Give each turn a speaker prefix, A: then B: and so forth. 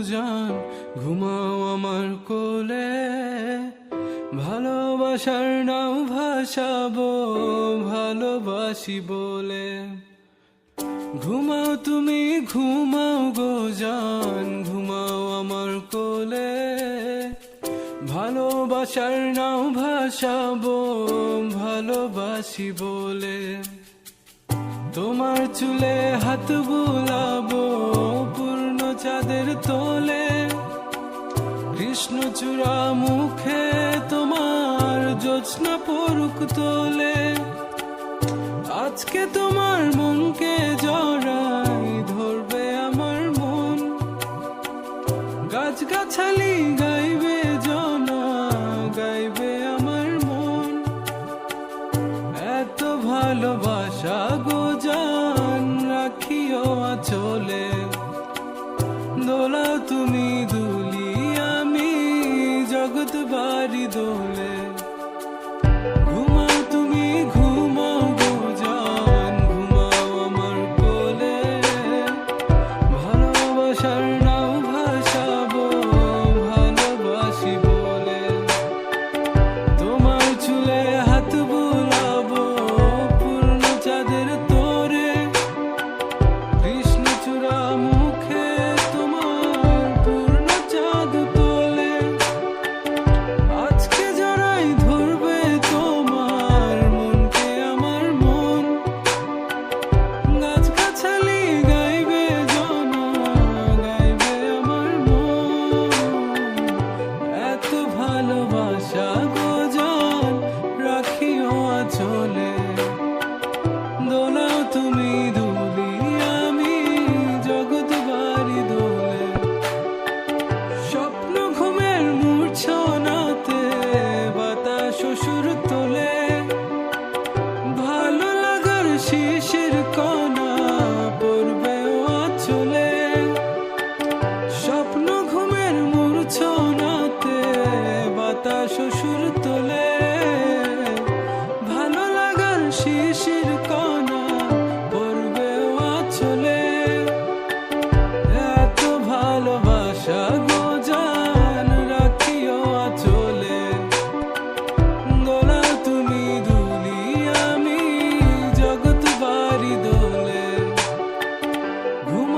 A: জান, ঘুমাও আমার কোলে। ভালোবাসার নাও ভাসাবো ভালোবাসি বলে। ঘুমাও তুমি ঘুমাও গো জান, ঘুমাও আমার কোলে। ভালোবাসার নাও ভাসাবো ভালোবাসি বলে। তোমার চুলে হাত বুলাবো পূর্ণ চাঁদের তোলে। কৃষ্ণচূড়া মুখে তোমার জ্যোৎস্না পড়ুক তোলে। আজকে তোমার মনকে জড়াই ধরবে আমার মন। গাছগাছালি গাইবে জনা, গাইবে আমার মন। এত ভালোবাসা গো জান, রাখিও আঁচলে।